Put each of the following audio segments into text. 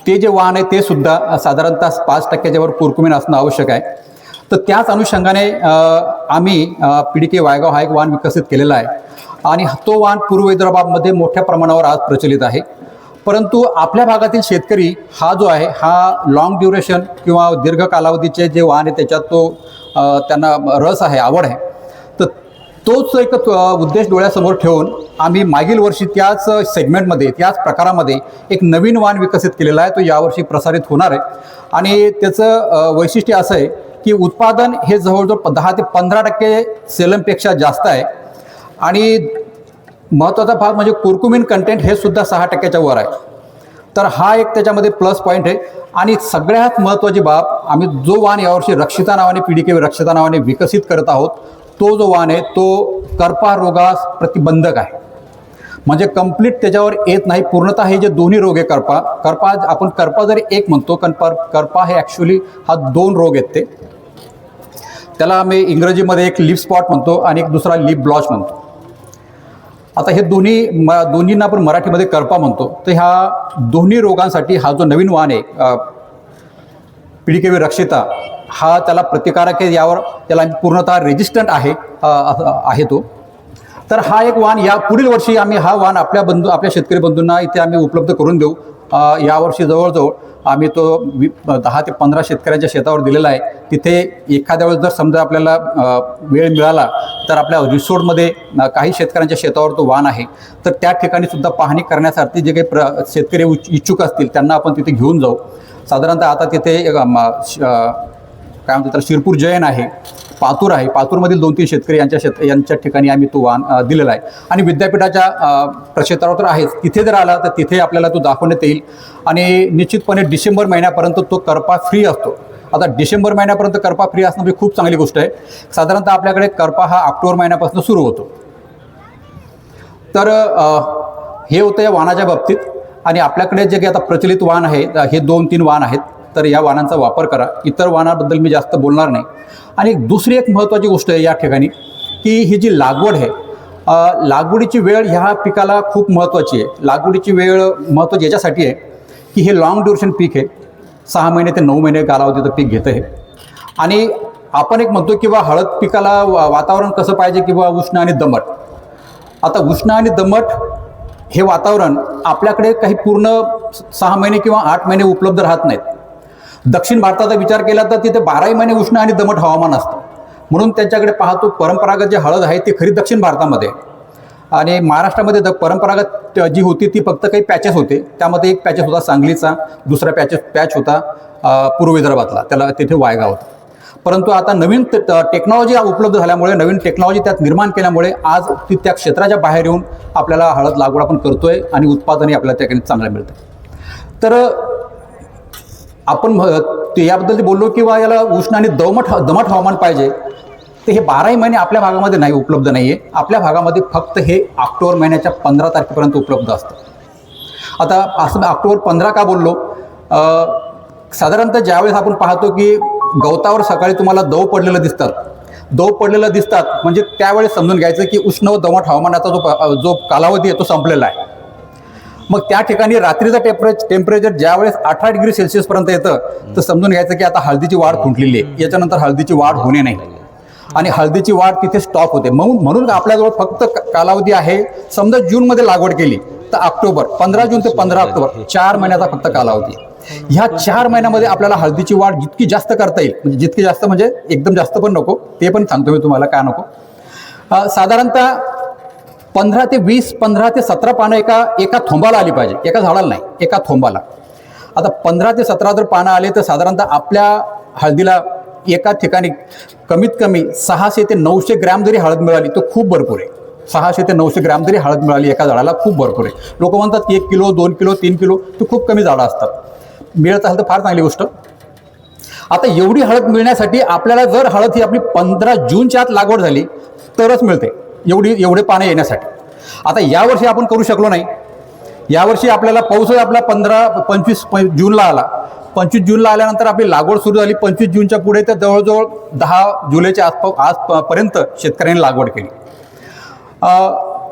ते जे वाण आहे ते सुद्धा साधारणतः 5% वर कुरकुमीन असणं आवश्यक आहे. तर त्याच अनुषंगाने आम्ही PDK वायगाव हा एक वाण विकसित केलेला आहे आणि तो वाण पूर्व हैदराबादमध्ये मोठ्या प्रमाणावर आज प्रचलित आहे. परंतु आपल्या भागातील शेतकरी हा जो आहे हा लॉंग ड्युरेशन किंवा दीर्घ कालावधीचे जे वाण आहे त्याच्यात तो त्यांना रस आहे, आवड आहे. तर तोच एक उद्देश डोळ्यासमोर ठेवून आम्ही मागील वर्षी त्याच सेगमेंटमध्ये त्याच प्रकारामध्ये एक नवीन वाण विकसित केलेला आहे. तो यावर्षी प्रसारित होणार आहे आणि त्याचं वैशिष्ट्य असं आहे की उत्पादन हे जवळजवळ 10 ते 15% सेलमपेक्षा जास्त आहे आणि महत्त्वाचा भाग म्हणजे कुरकुमीन कंटेंट हे सुद्धा 6% वर आहे. तर हा एक त्याच्यामध्ये प्लस पॉईंट आहे. आणि सगळ्यात महत्त्वाची बाब, आम्ही जो वाण यावर्षी रक्षिता नावाने PDK रक्षिता नावाने विकसित करत आहोत तो जो वाण आहे तो करपा रोगास प्रतिबंधक आहे. म्हणजे कंप्लीट त्याच्यावर येत नाही पूर्णतः. हे जे दोन्ही रोग आहे करपा आपण करपा जरी एक म्हणतो पण करपा हे ॲक्च्युली हा 2 रोग आहेत. ते त्याला आम्ही इंग्रजीमध्ये एक लिप स्पॉट म्हणतो आणि एक दुसरा लिप ब्लॉच म्हणतो. आता हे दोन्हींना आपण मराठीमध्ये करपा म्हणतो. तर ह्या दोन्ही रोगांसाठी हा जो नवीन वाण आहे PDK रक्षिता हा त्याला प्रतिकारक आहे. यावर त्याला पूर्णतः रेजिस्टंट आहे तो. तर हा एक वाण या पुढील वर्षी आम्ही हा वाण आपल्या शेतकरी बंधूंना इथे आम्ही उपलब्ध करून देऊ. यावर्षी जवळजवळ आम्ही तो 10 ते 15 शेतकऱ्यांच्या शेतावर दिलेला आहे. तिथे एखाद्या वेळेस जर समजा आपल्याला वेळ मिळाला तर आपल्या रिसोर्टमध्ये काही शेतकऱ्यांच्या शेतावर तो वाण आहे. तर त्या ठिकाणी सुद्धा पाहणी करण्यासाठी जे काही शेतकरी इच्छुक असतील त्यांना आपण तिथे घेऊन जाऊ. साधारणतः आता तिथे काय म्हणतात तर शिरपूर जैन आहे, पातूर आहे. पातूरमधील 2-3 शेतकरी यांच्या ठिकाणी आम्ही तो वाण दिलेला आहे. आणि विद्यापीठाच्या प्रक्षेत्रावर तर आहेच. तिथे जर आला तर तिथे आपल्याला तो दाखवण्यात येईल आणि निश्चितपणे डिसेंबर महिन्यापर्यंत तो करपा फ्री असतो. आता डिसेंबर महिन्यापर्यंत करपा फ्री असणं म्हणजे खूप चांगली गोष्ट आहे. साधारणतः आपल्याकडे करपा हा ऑक्टोबर महिन्यापासून सुरू होतो. तर हे होतं या वाणाच्या बाबतीत. आणि आपल्याकडे जे काही आता प्रचलित वाण आहे हे 2-3 वाण आहेत. तर या वाणांचा वापर करा. इतर वाणाबद्दल मी जास्त बोलणार नाही. आणि दुसरी एक महत्त्वाची गोष्ट आहे या ठिकाणी की ही जी लागवड आहे, लागवडीची वेळ ह्या पिकाला खूप महत्त्वाची आहे. लागवडीची वेळ महत्त्वाची याच्यासाठी आहे की हे लॉंग ड्युरेशन पीक आहे. 6 महिने ते 9 महिने कालावधीचं पीक घेतं आहे. आणि आपण एक म्हणतो किंवा हळद पिकाला वातावरण कसं पाहिजे किंवा उष्ण आणि दमट. आता उष्ण आणि दमट हे वातावरण आपल्याकडे काही पूर्ण 6 महिने किंवा 8 महिने उपलब्ध राहत नाहीत. दक्षिण भारताचा विचार केला तर तिथे 12 महिने उष्ण आणि दमट हवामान असतं. म्हणून त्यांच्याकडे पाहतो परंपरागत जे हळद आहे ती खरी दक्षिण भारतामध्ये. आणि महाराष्ट्रामध्ये परंपरागत जी होती ती फक्त काही पॅचेस होते. त्यामध्ये एक पॅचेस होता सांगलीचा, दुसरा पॅच होता पूर्व विदर्भातला, त्याला तिथे वायगाव होता. परंतु आता नवीन टेक्नॉलॉजी उपलब्ध झाल्यामुळे, नवीन टेक्नॉलॉजी त्यात निर्माण केल्यामुळे आज त्या क्षेत्राच्या बाहेर येऊन आपल्याला हळद लागवड आपण करतोय आणि उत्पादनही आपल्याला त्या ठिकाणी चांगलं मिळतं. तर आपण याबद्दल बोललो किंवा याला उष्ण आणि दमट हवामान पाहिजे. तर हे 12 महिने आपल्या भागामध्ये नाही, उपलब्ध नाही आहे. आपल्या भागामध्ये फक्त हे ऑक्टोबर महिन्याच्या 15 तारखेपर्यंत उपलब्ध असतं. आता असं ऑक्टोबर 15 का बोललो, साधारणतः ज्यावेळेस आपण पाहतो की गवतावर सकाळी तुम्हाला दव पडलेलं दिसतात म्हणजे त्यावेळेस समजून घ्यायचं की उष्ण व दमट हवामानाचा जो कालावधी आहे तो संपलेला आहे. मग त्या ठिकाणी रात्रीचं टेम्परेचर ज्यावेळेस 18 डिग्री सेल्सिअसपर्यंत येतं तर समजून घ्यायचं की आता हळदीची वाढ खुंटलेली आहे. याच्यानंतर हळदीची वाढ होणे नाही आणि हळदीची वाढ तिथे स्टॉप होते. म्हणून आपल्याजवळ फक्त कालावधी आहे. समजा जूनमध्ये लागवड केली तर ऑक्टोबर, 15 जून ते 15 ऑक्टोबर 4 महिन्याचा फक्त कालावधी. ह्या 4 महिन्यामध्ये आपल्याला हळदीची वाढ जितकी जास्त करता येईल, म्हणजे जितकी जास्त म्हणजे एकदम जास्त पण नको, ते पण सांगतो मी तुम्हाला काय नको. साधारणतः 15 ते 20, 15 ते 17 पानं एका थोंबाला आली पाहिजे, एका झाडाला नाही, एका थोंबाला. आता 15 ते 17 जर पानं आले तर साधारणतः आपल्या हळदीला एका ठिकाणी कमीत कमी 600 ते 900 ग्रॅम जरी हळद मिळाली तर खूप भरपूर आहे. 600 ते 900 ग्रॅम जरी हळद मिळाली एका झाडाला खूप भरपूर आहे. लोक म्हणतात 1 किलो, 2 किलो, 3 किलो, तर खूप कमी झाडं असतात. मिळत असेल तर फार चांगली गोष्ट. आता एवढी हळद मिळण्यासाठी आपल्याला जर हळद ही आपली 15 जूनच्या आत लागवड झाली तरच मिळते एवढे पानं येण्यासाठी. आता यावर्षी आपण करू शकलो नाही. यावर्षी आपल्याला पाऊस आपला 25 जूनला आला. 25 जूनला आल्यानंतर आपली लागवड सुरू झाली. 25 जूनच्या पुढे तर जवळजवळ 10 जुलैच्या आजपर्यंत शेतकऱ्यांनी लागवड केली.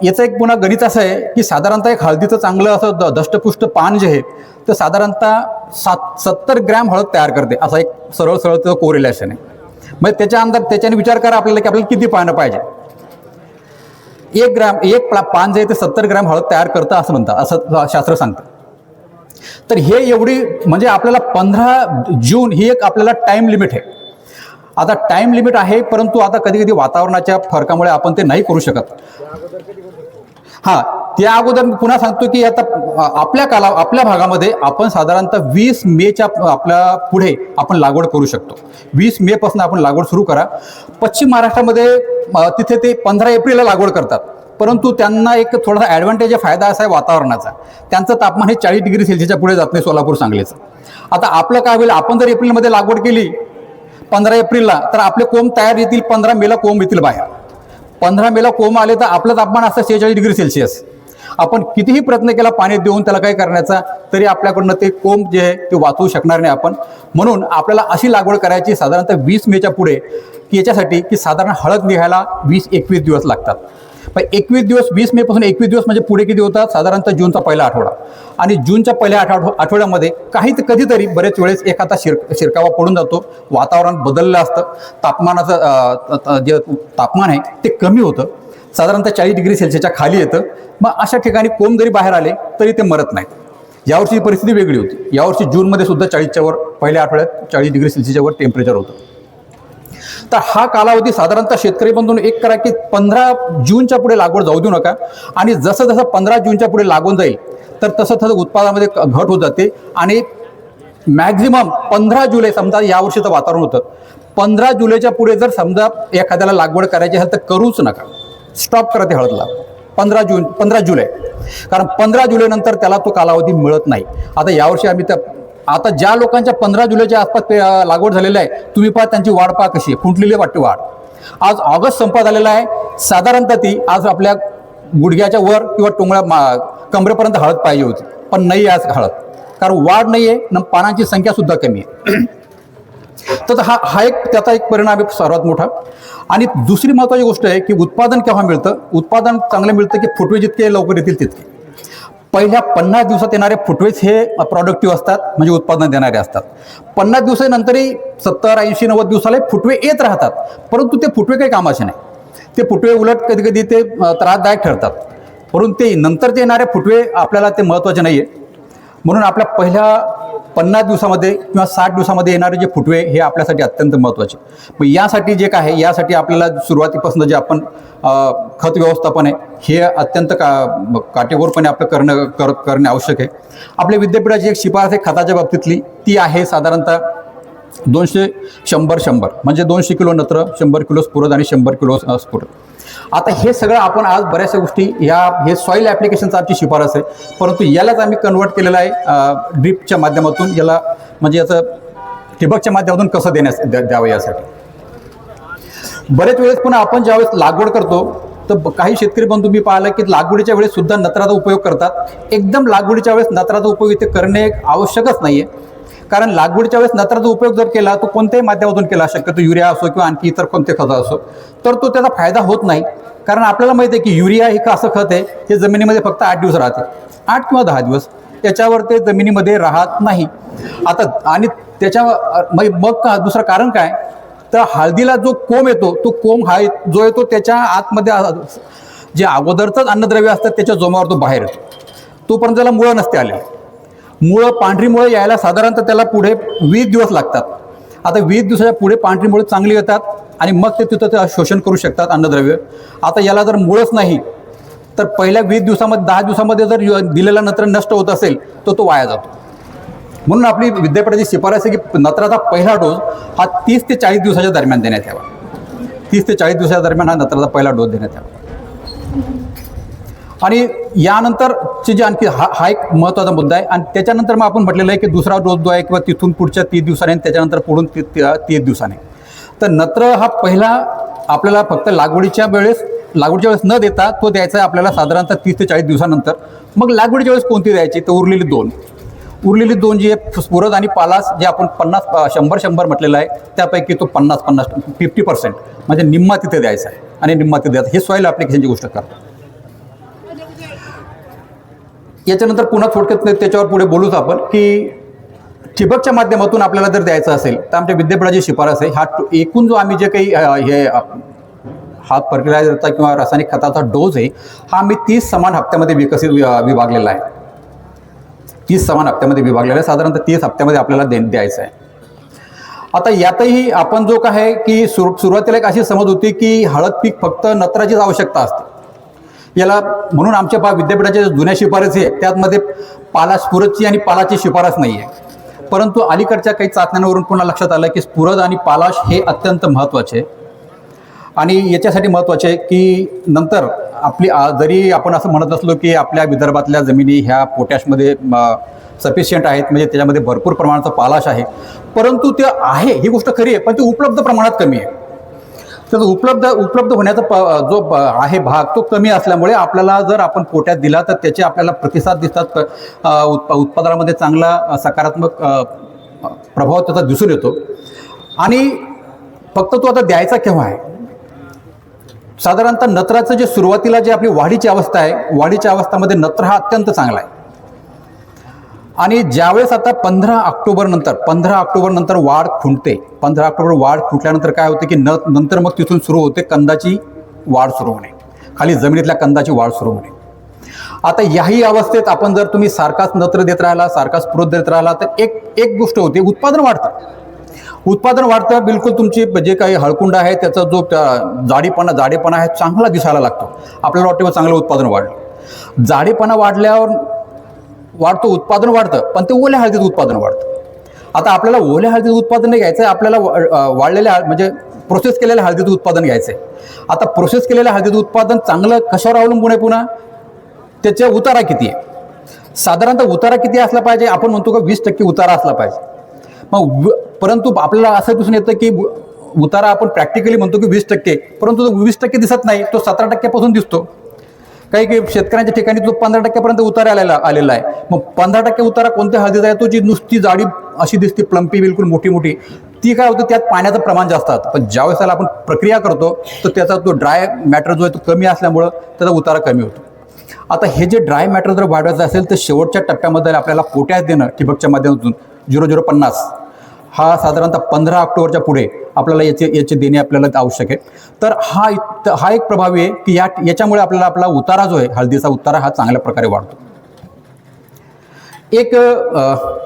याचं एक पुन्हा गणित असं आहे की साधारणतः एक हळदीचं चांगलं असं दष्टपुष्ट पान जे आहे तर साधारणतः 70 ग्रॅम हळद तयार करते, असा एक सरळ सरळ त्याचं कोरिलेशन आहे. मग त्याच्याने विचार करा आपल्याला की आपल्याला किती पानं पाहिजे. 1 पान जे आहे ते 70 ग्रॅम हळद तयार करतं असं म्हणतात, असं शास्त्र सांगतं. तर हे एवढी म्हणजे आपल्याला 15 जून ही एक आपल्याला टाईम लिमिट आहे. आता टाईम लिमिट आहे, परंतु आता कधी कधी वातावरणाच्या फरकामुळे आपण ते नाही करू शकत. हां, त्या अगोदर पुन्हा सांगतो की आता आपल्या भागामध्ये आपण साधारणतः 20 मेच्या आपल्या पुढे आपण लागवड करू शकतो. 20 मे पासून आपण लागवड सुरू करा. पश्चिम महाराष्ट्रामध्ये तिथे ते 15 एप्रिलला लागवड करतात, परंतु त्यांना एक थोडासा ॲडव्हान्टेज फायदा असा आहे वातावरणाचा. त्यांचं तापमान हे 40 डिग्री सेल्सिअसच्या पुढे जात नाही सोलापूर सांगलीचं. आता आपलं काय होईल, आपण जर एप्रिलमध्ये लागवड केली 15 एप्रिलला, तर आपले कोंब तयार येतील, 15 मेला कोंब येतील बाहेर. 15 मेला कोंब आले तर आपलं तापमान असतं 46 डिग्री सेल्सिअस. आपण कितीही प्रयत्न केला पाणी देऊन त्याला काय करण्याचा, तरी आपल्याकडनं ते कोंब जे आहे ते वाचवू शकणार नाही आपण. म्हणून आपल्याला अशी लागवड करायची साधारणतः 20 मेच्या पुढे, की याच्यासाठी की साधारण हळद निघायला 20-21 दिवस लागतात. पण 21 दिवस, 20 मे पासून 21 दिवस म्हणजे पुढे किती होतात, साधारणतः जूनचा पहिला आठवडा. आणि जूनच्या पहिल्या आठवड्यामध्ये कधीतरी बरेच वेळेस एखादा शिरकावा पडून जातो. वातावरण बदललं असतं, तापमानाचं जे तापमान आहे ते कमी होतं, साधारणतः 40 डिग्री सेल्सिअसच्या खाली येतं. मग अशा ठिकाणी कोंब जरी बाहेर आले तरी ते मरत नाहीत. यावर्षी परिस्थिती वेगळी होती. यावर्षी जूनमध्ये सुद्धा 40च्या वर, पहिल्या आठवड्यात 40 डिग्री सेल्सिअसच्या वर टेम्परेचर होतं. तर हा कालावधी साधारणतः शेतकरी बंधूंनो एक करा की 15 जूनच्या पुढे लागवड जाऊ देऊ नका. आणि जसं जसं 15 जूनच्या पुढे लागून जाईल तर तसं तसं उत्पादनामध्ये घट होत जाते. आणि मॅक्झिमम 15 जुलै, समजा यावर्षीचं वातावरण होतं, 15 जुलैच्या पुढे जर समजा एखाद्याला लागवड करायची असेल तर करूच नका, स्टॉप करा ते हळदला 15 जुलै. कारण 15 जुलैनंतर त्याला तो कालावधी मिळत नाही. आता यावर्षी आता ज्या लोकांच्या 15 जुलैच्या आसपास लागवड झालेल्या आहे, तुम्ही पहा त्यांची वाढ पहा कशी आहे, फुटलेली वाटते वाढ. आज ऑगस्ट संपत आलेला आहे, साधारणतः ती आज आपल्या गुडघ्याच्या वर किंवा कमरेपर्यंत हळद पाहिजे होती, पण नाही आज हळद, कारण वाढ नाही आहे ना, पानांची संख्या सुद्धा कमी आहे. तर हा एक त्याचा एक परिणाम आहे सर्वात मोठा. आणि दुसरी महत्त्वाची गोष्ट आहे की उत्पादन केव्हा मिळतं. उत्पादन चांगलं मिळतं की फुटवे जितके लवकर येतील तितके. पहिल्या 50 दिवसात येणारे फुटवेच हे प्रोडक्टिव्ह असतात, म्हणजे उत्पादन देणारे असतात. 50 दिवसानंतरही 70, 80, 90 दिवसाला फुटवे येत राहतात, परंतु ते फुटवे काही कामाचे नाही. ते फुटवे उलट कधी कधी ते त्रासदायक ठरतात. परंतु ते नंतर येणारे फुटवे आपल्याला ते महत्त्वाचे नाही आहे. म्हणून आपल्या पहिल्या 50 दिवसामध्ये किंवा 60 दिवसामध्ये येणारे जे फुटवे हे आपल्यासाठी अत्यंत महत्त्वाचे. मग यासाठी जे काय आहे, यासाठी आपल्याला सुरुवातीपासून जे आपण खत व्यवस्थापन आहे हे अत्यंत काटेकोरपणे आपलं करणे आवश्यक आहे. आपल्या विद्यापीठाची एक शिफारस आहे खताच्या बाबतीतली, ती आहे साधारणतः 200-100-100 म्हणजे 200 किलो नत्र, 100 किलो स्फुरद आणि 100 किलो स्फुरद. आता हे सगळं आपण आज बऱ्याचशा गोष्टी हे सॉईल ॲप्लिकेशनचा आमची शिफारस आहे, परंतु यालाच आम्ही कन्वर्ट केलेलं आहे ड्रिपच्या माध्यमातून. याला म्हणजे याचं ठिबकच्या माध्यमातून कसं द्यावं यासाठी. बरेच वेळेस पुन्हा आपण ज्यावेळेस लागवड करतो तर काही शेतकरी बंधू मी पाहिलं की लागवडीच्या वेळेस सुद्धा नत्राचा उपयोग करतात. एकदम लागवडीच्या वेळेस नत्राचा उपयोग इथे करणे आवश्यकच नाही आहे, कारण लागवडीच्या वेळेस नत्राचा उपयोग जर केला तो कोणत्याही माध्यमातून केला, शक्यतो युरिया असो किंवा आणखी इतर कोणते खत असो, तर तो त्याचा फायदा होत नाही. कारण आपल्याला माहिती आहे की युरिया हे असं खत आहे हे जमिनीमध्ये फक्त 8 दिवस राहते, 8 किंवा 10 दिवस, त्याच्यावर ते जमिनीमध्ये राहत नाही. आता आणि त्याच्या मग दुसरं कारण काय, तर हळदीला जो कोंब येतो तो कोंब हा जो येतो त्याच्या आतमध्ये जे अगोदरचंच अन्नद्रव्य असतात त्याच्या जोमावर तो बाहेर येतो, तोपर्यंत त्याला मुळं नसते आले. पांढरी मुळं यायला साधारणतः त्याला पुढे 20 दिवस लागतात. आता 20 दिवसाच्या पुढे पांढरी मुळं चांगली येतात आणि मग ते तिथं ते शोषण करू शकतात अन्नद्रव्य. आता याला जर मुळंच नाही तर पहिल्या 20 दिवसामध्ये 10 दिवसामध्ये जर दिलेला नत्र नष्ट होत असेल तर तो वाया जातो. म्हणून आपली विद्यापीठाची शिफारस आहे की नत्राचा पहिला डोस हा 30 ते 40 दिवसाच्या दरम्यान देण्यात यावा. 30 ते 40 दिवसाच्या दरम्यान हा नत्राचा पहिला डोस देण्यात यावा. आणि यानंतरचे जे आणखी हा एक महत्त्वाचा मुद्दा आहे. आणि त्याच्यानंतर मग आपण म्हटलेलं आहे की दुसरा डोस जो आहे किंवा तिथून पुढच्या 30 दिवसाने आणि त्याच्यानंतर पुढून 30 दिवसाने. तर नत्र हा पहिला आपल्याला फक्त लागवडीच्या वेळेस न देता तो द्यायचा आहे आपल्याला साधारणतः 30 ते 40 दिवसानंतर. मग लागवडीच्या वेळेस कोणती द्यायची, तर उरलेली दोन जी आहे स्फुरद आणि पालास, जे आपण 100-100 म्हटलेलं आहे त्यापैकी तो 50% म्हणजे निम्मा तिथे द्यायचा आहे आणि निम्मा तिथे द्यायचा. हे सॉईल ॲप्लिकेशनची गोष्ट करतो. याच्यानंतर पुन्हा थोडक्यात त्याच्यावर पुढे बोलूच आपण की ठिबकच्या माध्यमातून आपल्याला जर द्यायचं असेल तर आमच्या विद्यापीठाची शिफारस आहे, हा एकूण जो आम्ही जे काही हे हा फर्टिलायझरचा किंवा रासायनिक खताचा डोस आहे हा आम्ही 30 समान हप्त्यामध्ये विभागलेला आहे. 30 समान हप्त्यामध्ये विभागलेला आहे. साधारणतः 30 हप्त्यामध्ये आपल्याला द्यायचं आहे. आता यातही आपण जो काय की सुरुवातीला एक अशी समज होती की हळद पीक फक्त नत्राचीच आवश्यकता असते याला, म्हणून आमच्या विद्यापीठाच्या जुन्या शिफारसी आहे त्यामध्ये स्फुरदची आणि पालाची शिफारस नाही आहे. परंतु अलीकडच्या काही चाचण्यांवरून पुन्हा लक्षात आलं की स्फुरद आणि पालाश हे अत्यंत महत्त्वाचे आणि याच्यासाठी महत्त्वाचे आहे की नंतर आपली जरी आपण असं म्हणत असलो की आपल्या विदर्भातल्या जमिनी ह्या पोटॅशमध्ये सफिशियंट आहेत, म्हणजे त्याच्यामध्ये भरपूर प्रमाणाचा पालाश आहे, परंतु ते आहे ही गोष्ट खरी आहे, पण ते उपलब्ध प्रमाणात कमी आहे. तर उपलब्ध होण्याचा जो आहे भाग तो कमी असल्यामुळे आपल्याला जर आपण पोट्यात दिला तर त्याचे आपल्याला प्रतिसाद दिसतात, उत्पादनामध्ये चांगला सकारात्मक प्रभाव त्याचा दिसून येतो. आणि फक्त तो आता द्यायचा केव्हा आहे, साधारणतः नत्राचं जे सुरुवातीला जे आपली वाढीची अवस्था आहे, वाढीच्या अवस्थेमध्ये नत्र हा अत्यंत चांगला आहे. आणि ज्यावेळेस आता 15 ऑक्टोबर नंतर वाढ खुंटते, 15 ऑक्टोबर वाढ खुंटल्यानंतर काय होते की नंतर मग तिथून सुरू होते कंदाची वाढ सुरू होणे, खाली जमिनीतल्या कंदाची वाढ सुरू होणे. आता याही अवस्थेत आपण जर तुम्ही सारखाच नत्र देत राहिला, सारखाच स्फुरद देत राहिला तर एक गोष्ट होते, उत्पादन वाढतं. बिलकुल तुमची जे काही हळकुंड आहे त्याचा जो जाडेपणा आहे चांगला दिसायला लागतो. आपल्याला वाटतं चांगलं उत्पादन वाढलं. जाडेपणा वाढतो, उत्पादन वाढतं, पण ते ओल्या हळदीत उत्पादन वाढतं. आता आपल्याला ओल्या हळदीत उत्पादन नाही घ्यायचं आहे, आपल्याला वाढलेल्या म्हणजे प्रोसेस केलेल्या हळदीत उत्पादन घ्यायचं आहे. आता प्रोसेस केलेल्या हळदीत उत्पादन चांगलं कशावर अवलंबून आहे, पुन्हा त्याचा उतारा किती आहे. साधारणतः उतारा किती असला पाहिजे, आपण म्हणतो का 20% उतारा असला पाहिजे. मग परंतु आपल्याला असं दिसून येतं की उतारा आपण प्रॅक्टिकली म्हणतो की 20%, परंतु तो 20% दिसत नाही, तो 17% दिसतो. काही शेतकऱ्यांच्या ठिकाणी तो 15% उतारा आलेला आहे. मग 15% उतारा कोणत्या हळदीचा आहे, तो जी नुसती जाडी अशी दिसते प्लम्पी बिलकुल मोठी ती काय होतं, त्यात पाण्याचं प्रमाण जास्त असतं. पण ज्यावेळेस त्याला आपण प्रक्रिया करतो तर त्याचा तो ड्राय मॅटर जो आहे तो कमी असल्यामुळं त्याचा उतारा कमी होतो. आता हे जे ड्राय मॅटर जर वाढवायचं असेल तर शेवटच्या टप्प्यामध्ये आपल्याला पोटॅश देणं ठिबकच्या माध्यमातून 0050 हा साधारणतः 15 ऑक्टोबरच्या पुढे आपल्याला याचे देणे आपल्याला आवश्यक आहे. तर हा एक प्रभावी आहे की याच्यामुळे आपल्याला आपला उतारा जो आहे, हळदीचा उतारा हा चांगल्या प्रकारे वाढतो.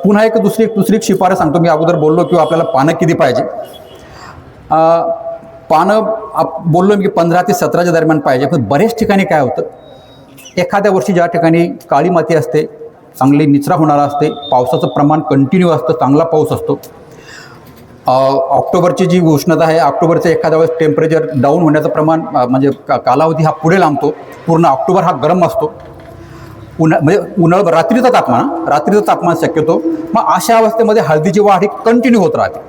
पुन्हा एक दुसरी शिफारस सांगतो. मी अगोदर बोललो की आपल्याला पानं किती पाहिजे. पानं बोललो मी की 15 ते 17च्या दरम्यान पाहिजे. पण बऱ्याच ठिकाणी काय होतं, एखाद्या वर्षी ज्या ठिकाणी काळी माती असते, चांगली निचरा होणारा असते, पावसाचं प्रमाण कंटिन्यू असतं, चांगला पाऊस असतो, ऑक्टोबरची जी उष्णता आहे, ऑक्टोबरचं एखाद्या वेळेस टेम्परेचर डाऊन होण्याचं प्रमाण म्हणजे कालावधी हा पुढे लांबतो. पूर्ण ऑक्टोबर हा गरम असतो, रात्रीचं तापमान शक्यतो. मग अशा अवस्थेमध्ये हळदीची वाढ ही कंटिन्यू होत राहते.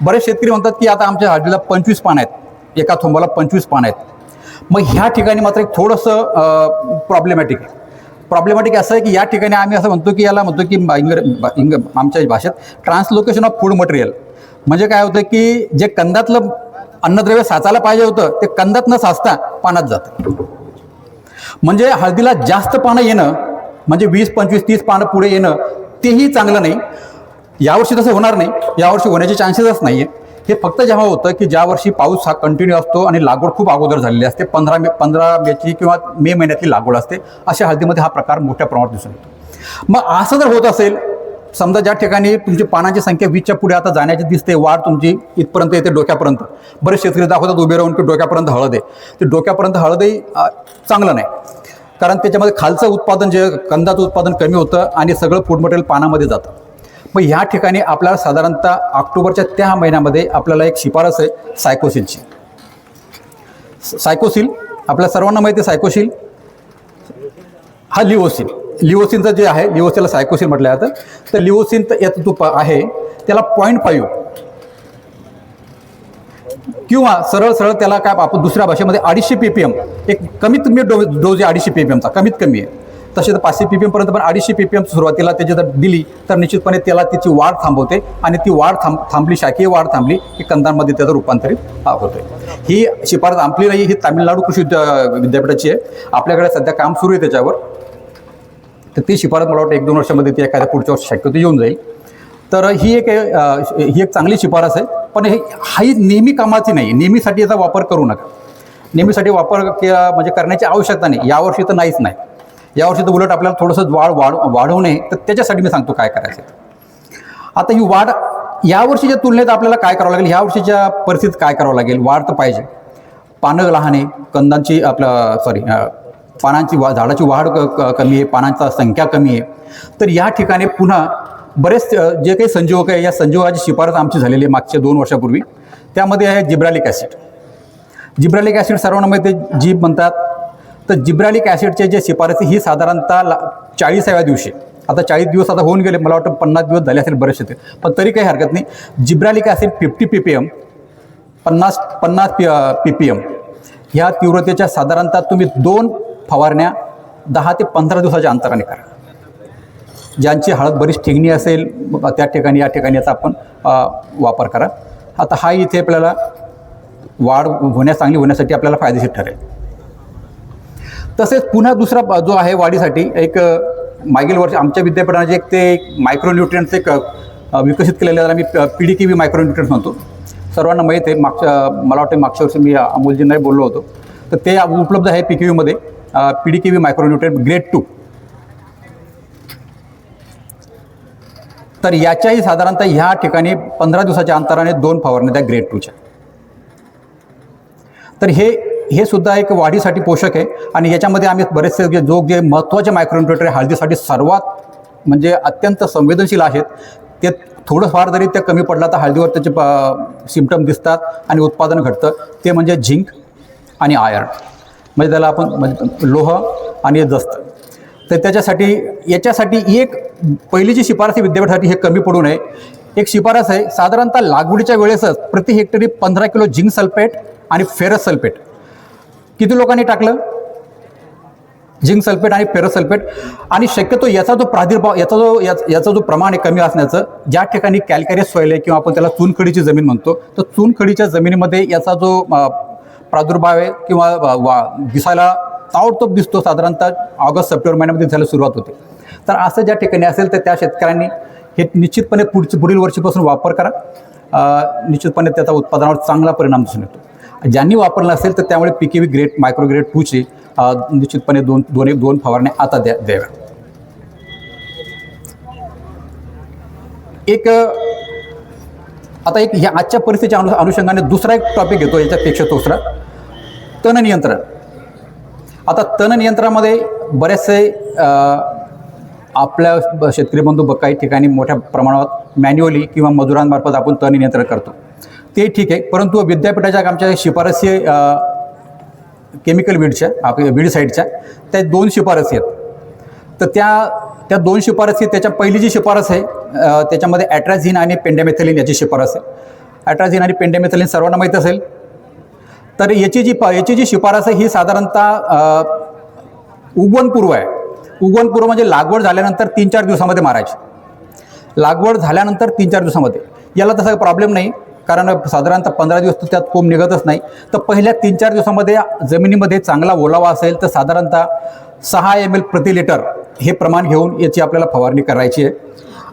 बरेच शेतकरी म्हणतात की आता आमच्या हळदीला 25 पानं आहेत, एका थोंबाला 25 पानं आहेत. मग ह्या ठिकाणी मात्र एक थोडंसं प्रॉब्लेमॅटिक असं आहे की या ठिकाणी आम्ही असं म्हणतो की याला म्हणतो की आमच्या भाषेत ट्रान्सलोकेशन ऑफ फूड मटेरियल. म्हणजे काय होतं की जे कंदातलं अन्नद्रव्य साचायला पाहिजे होतं ते कंदात न साचता पानात जातं. म्हणजे हळदीला जास्त पानं येणं म्हणजे 20, 25, 30 पानं पुढे येणं तेही चांगलं नाही. यावर्षी तसं होणार नाही, यावर्षी होण्याचे चान्सेसच नाही आहे. हे फक्त जेव्हा होतं की ज्या वर्षी पाऊस हा कंटिन्यू असतो आणि लागवड खूप अगोदर झालेली असते, 15 मेची किंवा मे महिन्यातली लागवड असते, अशा हळदीमध्ये हा प्रकार मोठ्या प्रमाणात दिसून येतो. मग असं जर होत असेल, समजा ज्या ठिकाणी तुमची पानांची संख्या 20च्या पुढे आता जाण्याची दिसते, वाढ तुमची इथपर्यंत येते डोक्यापर्यंत. बरेच शेतकरी दाखवतात उभे राहून की डोक्यापर्यंत हळद आहे. ते डोक्यापर्यंत हळदही चांगलं नाही, कारण त्याच्यामध्ये खालचं उत्पादन जे कंदाचं उत्पादन कमी होतं आणि सगळं फूड मटेरियल पानामध्ये जातं. मग ह्या ठिकाणी आपल्याला साधारणतः ऑक्टोबरच्या त्या महिन्यामध्ये आपल्याला एक शिफारस आहे सायकोसिलची. सायकोसिल आपल्या सर्वांना माहिती आहे. सायकोसिल हा लिओसिनचं जे आहे, लिओसिनला सायकोसिल म्हटलं जातं. तर लिओसिन याचं तूप आहे त्याला 0.5 किंवा सरळ त्याला काय आपण दुसऱ्या भाषेमध्ये 250 ppm एक कमीत कमी डोज आहे. 250 ppmचा कमीत कमी आहे. तसे तर 500 ppm पर्यंत, पण 250 ppm सुरुवातीला त्याची जर दिली तर निश्चितपणे त्याला त्याची वाढ थांबवते आणि ती वाढ थांबली, शाखीय वाढ थांबली की कंदांमध्ये त्याचं रूपांतरित होते. ही शिफारस आपली नाही, ही तामिळनाडू कृषी विद्यापीठाची आहे. आपल्याकडे सध्या काम सुरू आहे त्याच्यावर. तर ती शिफारस मला वाटतं 1-2 वर्षामध्ये ती एखाद्या पुढच्या वर्षी शक्यतो येऊन जाईल. तर ही एक चांगली शिफारस आहे, पण ही नेहमी कामाची नाही, नेहमीसाठी याचा वापर करू नका. नेहमीसाठी वापर म्हणजे करण्याची आवश्यकता नाही. यावर्षी तर नाहीच नाही. यावर्षी तर उलट आपल्याला थोडंसं वाढवू नये, तर त्याच्यासाठी मी सांगतो काय करायचं. आता ही वाढ यावर्षीच्या तुलनेत आपल्याला काय करावं लागेल, ह्या वर्षीच्या परिस्थितीत काय करावं लागेल. वाढ तर पाहिजे, पानं लहान आहे, कंदांची पानांची झाडाची वाढ कमी आहे, पानांचा संख्या कमी आहे. तर या ठिकाणी पुन्हा बरेच जे काही संजीवक आहे, या संजीवकाची शिफारस आमची झालेली आहे मागच्या 2 वर्षापूर्वी. त्यामध्ये आहे जिब्रालिक ॲसिड. जिब्रालिक ॲसिड सर्वांना माहिती आहे, जीब म्हणतात. तर जिब्रालिक ॲसिडचे जे शिफारसी ही साधारणतः 40व्या दिवशी, आता 40 दिवस आता होऊन गेले, मला वाटतं 50 दिवस झाले असेल बरेचसे ते, पण तरी काही हरकत नाही. जिब्रालिक ॲसिड 50 ppm 50 ppm ह्या तीव्रतेच्या साधारणतः तुम्ही 2 फवारण्या 10 ते 15 दिवसाच्या अंतराने करा. ज्यांची हळद बरीच ठिगणी असेल त्या ठिकाणी या ठिकाणी याचा आपण वापर करा. आता हा इथे आपल्याला वाढ चांगली होण्यासाठी आपल्याला फायदेशीर ठरेल. तसेच पुन्हा दुसरा जो आहे वाढीसाठी एक मागील वर्षी आमच्या विद्यापीठाने एक मायक्रोन्यूट्रियंट्स विकसित केलेले, आम्ही PDKV मायक्रोन्यूट्रियंट्स म्हणतो. सर्वांना माहीत आहे. मला वाटतं मागच्या वर्षी मी अमोलजींनाही बोललो होतो. तर ते उपलब्ध आहे PKVमध्ये, PDKV मायक्रोन्यूट्रियंट ग्रेड 2. तर याच्याही साधारणतः ह्या ठिकाणी 15 दिवसाच्या अंतराने 2 फवारण्या त्या ग्रेड 2च्या. तर हे सुद्धा एक वाढीसाठी पोषक आहे. आणि याच्यामध्ये आम्ही बरेचसे जे महत्त्वाचे मायक्रोन्यूट्रिएंट हळदीसाठी सर्वात म्हणजे अत्यंत संवेदनशील आहेत, ते थोडंफार जरी ते कमी पडला तर हळदीवर त्याचे सिम्पटम दिसतात आणि उत्पादन घटतं. ते म्हणजे झिंक आणि आयर्न, म्हणजे त्याला आपण म्हणजे लोह आणि जस्त. तर याच्यासाठी एक पहिली जी शिफारस विद्यापीठासाठी हे कमी पडू नये, एक शिफारस आहे. साधारणतः लागवडीच्या वेळेसच प्रति हेक्टरी 15 किलो झिंक सल्फेट आणि फेरस सल्फेट. किती लोकांनी टाकलं झिंक सल्फेट आणि फेरस सल्फेट. आणि शक्यतो याचा जो प्रादुर्भाव याचा जो प्रमाण आहे कमी असण्याचं, ज्या ठिकाणी कॅल्कॅरियस सॉइल आहे किंवा आपण त्याला चुनखडीची जमीन म्हणतो, तर चुनखडीच्या जमिनीमध्ये याचा जो प्रादुर्भाव आहे किंवा दिसायला ताबडतोब दिसतो, साधारणतः ऑगस्ट-सप्टेंबर महिन्यामध्ये दिसायला सुरुवात होते. तर असं ज्या ठिकाणी असेल तर त्या शेतकऱ्यांनी हे निश्चितपणे पुढील वर्षीपासून वापर करा. निश्चितपणे त्याचा उत्पादनावर चांगला परिणाम दिसून येतो. ज्यांनी वापरलं असेल तर त्यामुळे PKV ग्रेड मायक्रोग्रेड 2चे निश्चितपणे दोन फवारण्या आता द्याव्या. आता ह्या आजच्या परिस्थितीच्या अनुषंगाने दुसरा एक टॉपिक घेतो याच्यापेक्षा दुसरा, तण नियंत्रण. आता तण नियंत्रणामध्ये बरेचसे आपल्या शेतकरी बंधू काही ठिकाणी मोठ्या प्रमाणात मॅन्युअली किंवा मजुरांमार्फत आपण तण नियंत्रण करतो, ते ठीक आहे. परंतु विद्यापीठाच्या आमच्या शिफारसी केमिकल वीडसाईडच्या त्या 2 शिफारसी आहेत. तर त्या 2 शिफारसी, त्याच्या पहिली जी शिफारस आहे त्याच्यामध्ये ॲट्राझिन आणि पेंडामेथिलिन याची शिफारस आहे. ॲट्राझिन आणि पेंडामेथिलिन सर्वांना माहीत असेल. तर याची जी शिफारस आहे ही साधारणतः उगवणपूर्व आहे. उगवणपूर्व म्हणजे लागवड झाल्यानंतर 3-4 दिवसामध्ये मारायची. लागवड झाल्यानंतर 3-4 दिवसामध्ये. याला तसा प्रॉब्लेम नाही, कारण साधारणतः 15 दिवस तर त्यात कोंब निघतच नाही. तर पहिल्या 3-4 दिवसामध्ये जमिनीमध्ये चांगला ओलावा असेल तर साधारणतः 6 ml प्रति लिटर हे प्रमाण घेऊन याची आपल्याला फवारणी करायची आहे.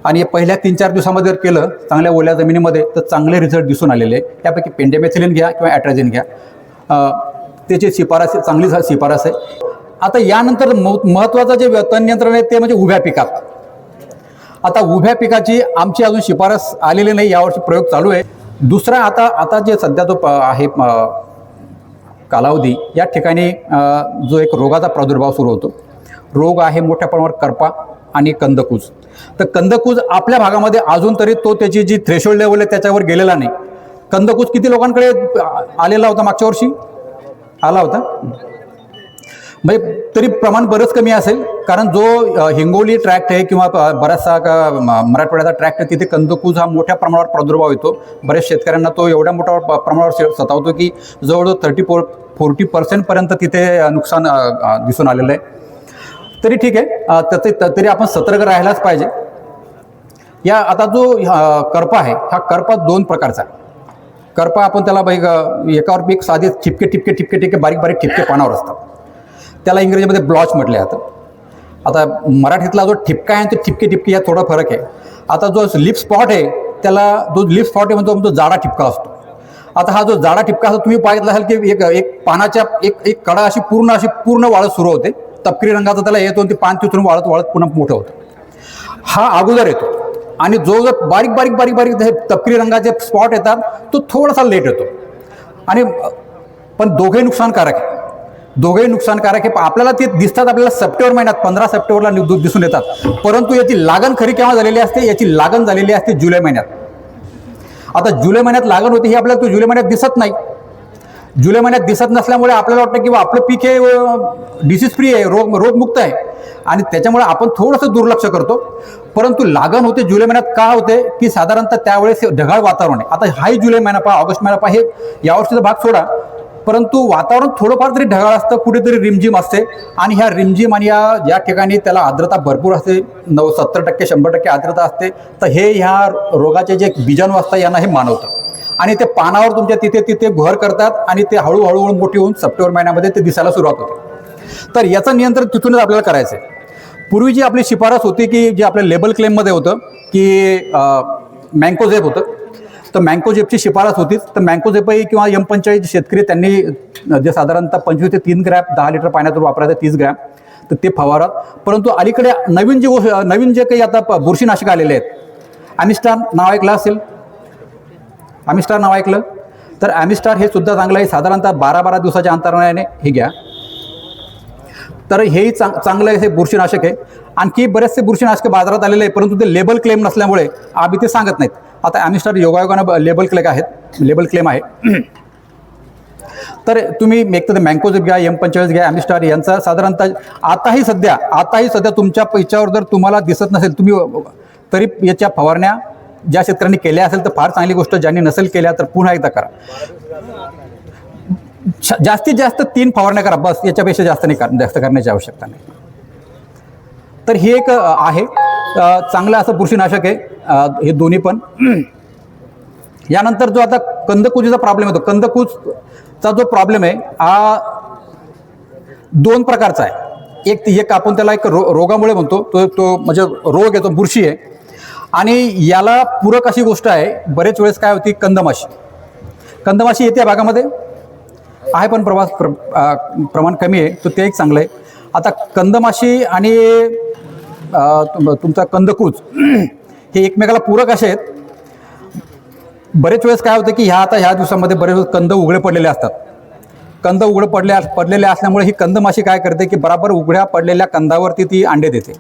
आणि पहिल्या 3-4 दिवसामध्ये जर केलं चांगल्या ओल्या जमिनीमध्ये तर चांगले रिझल्ट दिसून आलेले आहे. त्यापैकी पेंडामेथिलिन घ्या किंवा ॲट्राझिन घ्या, त्याची चांगली शिफारस आहे. आता यानंतर महत्त्वाचं जे तण नियंत्रण आहे ते म्हणजे उभ्या पिकात. आता उभ्या पिकाची आमची अजून शिफारस आलेली नाही, यावर्षी प्रयोग चालू आहे. दुसरा आता जे सध्या जो आहे कालावधी, या ठिकाणी जो एक रोगाचा प्रादुर्भाव सुरू होतो, रोग आहे मोठ्या प्रमाणावर करपा आणि कंदकूज. तर कंदकूज आपल्या भागामध्ये अजून तरी त्याची जी थ्रेशोल्ड लेवल आहे त्याच्यावर गेलेला नाही. कंदकूज किती लोकांकडे आलेला होता मागच्या वर्षी? आला होता म्हणजे तरी प्रमाण बरंच कमी असेल, कारण जो हिंगोली ट्रॅक्ट आहे किंवा बराचसा मराठवाड्याचा ट्रॅक्ट आहे तिथे कंदकूज हा मोठ्या प्रमाणावर प्रादुर्भाव येतो. बऱ्याच शेतकऱ्यांना तो एवढ्या मोठ्या प्रमाणावर सतावतो की जवळजवळ 30-40% पर्यंत तिथे नुकसान दिसून आलेलं आहे. तरी ठीक आहे, तरी आपण सतर्क राहायलाच पाहिजे. आता जो करपा आहे हा करपा 2 प्रकारचा आहे. करपा आपण त्याला एकावर एक साधे ठिपके बारीक ठिपके पानावर असतात, त्याला इंग्रजीमध्ये ब्लॉच म्हटलं जातं. आता मराठीतला जो ठिपका आहे तो ठिपके ठिपके यात थोडा फरक आहे. आता जो लिप स्पॉट आहे त्याला जो लिप स्पॉट आहे म्हणतो जाडा ठिपका असतो. आता हा जो जाडा ठिपका असतो तुम्ही पाहिलं असाल की एक पानाच्या एक कडा अशी पूर्ण वाळत सुरू होते, तपकिरी रंगाचा त्याला येतो, ते पान तिथून वाळत वाळत पुन्हा मोठं होतं. हा अगोदर येतो आणि जो बारीक बारीक बारीक बारीक तपकिरी रंगाचे स्पॉट येतात तो थोडासा लेट येतो. आणि पण दोघेही नुकसानकारक आहे, दोघेही नुकसानकारक आहे. आपल्याला ते दिसतात आपल्याला सप्टेंबर महिन्यात 15 सप्टेंबरला दिसून येतात, परंतु याची लागण खरी केव्हा झालेली असते? याची लागण झालेली असते जुलै महिन्यात. आता जुलै महिन्यात लागण होते ही आपल्याला तो जुलै महिन्यात दिसत नाही. जुलै महिन्यात दिसत नसल्यामुळे आपल्याला वाटतं की आपलं पीक हे डिसीज फ्री आहे, रोगमुक्त आहे, आणि त्याच्यामुळे आपण थोडंसं दुर्लक्ष करतो. परंतु लागण होते जुलै महिन्यात. का होते की साधारणतः त्यावेळेस ढगाळ वातावरण आहे. आता हाही जुलै महिना पहा, ऑगस्ट महिना पहा, हे यावर्षीचा भाग सोडा, परंतु वातावरण थोडंफार तरी ढगाळ असतं, कुठेतरी रिमझिम असते. आणि ह्या रिमझिम आणि या ठिकाणी त्याला आर्द्रता भरपूर असते, 70% 100% आर्द्रता असते. तर हे ह्या रोगाचे जे बीजाणू असतात यांना हे मानवतं आणि ते पानावर तुमच्या तिथे घर करतात आणि ते हळूहळू मोठी होऊन सप्टेंबर महिन्यामध्ये ते दिसायला सुरुवात होते. तर याचं नियंत्रण तिथूनच आपल्याला करायचं आहे. पूर्वी जी आपली शिफारस होती की जे आपल्या लेबल क्लेममध्ये होतं की मँकोझेप होतं, तर मँकोझेपची शिफारस होतीच. तर मँकोझेपही किंवा M45 शेतकरी त्यांनी जे साधारणतः 25 ते 3 ग्रॅम 10 लिटर पाण्यातून वापरायचं 30 ग्रॅम, तर ते फवारात. परंतु अलीकडे नवीन जे काही आता बुरशीनाशक आलेले आहेत, ॲमिस्टार नाव ऐकलं असेल, ॲमिस्टार नाव ऐकलं तर ॲमिस्टार हे सुद्धा चांगलं आहे. साधारणतः 12 दिवसाच्या अंतराने हे घ्या. तर हेही चांगलं हे बुरशीनाशक आहे. आणखी बरेचसे बुरशीनाशक बाजारात आलेले आहे, परंतु ते लेबल क्लेम नसल्यामुळे आम्ही ते सांगत नाहीत. आता ॲमिस्टार योगायोगानं लेबल क्लेम आहे. तर तुम्ही एक तर मँकोझेप घ्या, M45 घ्या, ॲमिस्टार यांचा साधारणतः आताही सध्या तुमच्या पैशावर जर तुम्हाला दिसत नसेल तुम्ही तरी याच्या फवारण्या ज्या शेतकऱ्यांनी केल्या असेल तर फार चांगली गोष्ट, ज्यांनी नसेल केल्या तर पुन्हा एकदा करा. जास्तीत जास्त 3 फवारण्या करा, बस. याच्यापेक्षा जास्त करण्याची आवश्यकता नाही. तर हे एक आहे चांगलं असं बुरशीनाशक आहे हे दोन्ही पण. यानंतर जो आता कंदकुजीचा प्रॉब्लेम येतो, कंदकूजचा जो प्रॉब्लेम आहे हा 2 प्रकारचा आहे. एक आपण त्याला एक रोगामुळे म्हणतो, तो म्हणजे रोग येतो, बुरशी आहे. आणि याला पूरक अशी गोष्ट आहे, बरेच वेळेस काय होती, कंदमाशी येते भागामध्ये आहे, पण प्रमाण कमी आहे, तर ते एक चांगलं आहे. आता कंदमाशी आणि तुमचा कंदकूज हे एकमेकाला पूरक असे आहेत. बरेच वेळेस काय होतं की ह्या दिवसामध्ये बरेच वेळेस कंद उघडे पडलेले असतात. कंद उघडे पडलेले असल्यामुळे ही कंदमाशी काय करते की बराबर उघड्या पडलेल्या कंदावरती ती अंडे देते.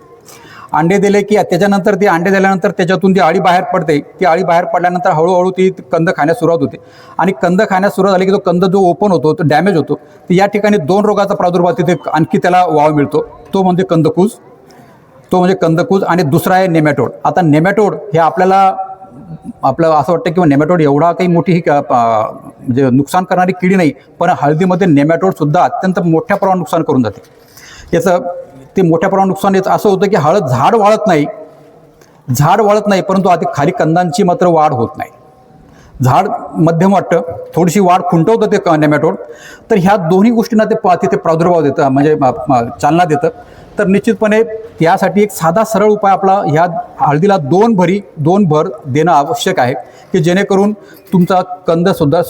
अंडे दिले की त्याच्यानंतर ती अंडे दिल्यानंतर त्याच्यातून ती अळी बाहेर पडते. ती अळी बाहेर पडल्यानंतर हळूहळू ती कंद खाण्यास सुरुवात होते. आणि कंद खाण्यास सुरुवात झाली की तो कंद जो ओपन होतो तो डॅमेज होतो. तर या ठिकाणी 2 रोगाचा प्रादुर्भाव तिथे आणखी त्याला वाव मिळतो. तो म्हणजे कंदकूज आणि दुसरा आहे नेमॅटोड. आता नेमॅटोड हे आपलं असं वाटतं की नेमॅटोड एवढा काही मोठी म्हणजे नुकसान करणारी किडी नाही, पण हळदीमध्ये नेमॅटोड सुद्धा अत्यंत मोठ्या प्रमाणात नुकसान करून जाते. ते मोठ्या प्रमाणात नुकसान याचं असं होतं की झाड वाळत नाही, परंतु आधी खाली कंदांची मात्र वाढ होत नाही. झाड मध्यम वाटतं, थोडीशी वाढ खुंटवतं ते नेमॅटोड. तर ह्या दोन्ही गोष्टींना तिथे प्रादुर्भाव देतं, म्हणजे चालना देतं. तर निश्चितपणे त्यासाठी एक साधा सरळ उपाय आपला ह्या हळदीला 2 भर देणं आवश्यक आहे, की जेणेकरून तुमचा कंदसुद्धा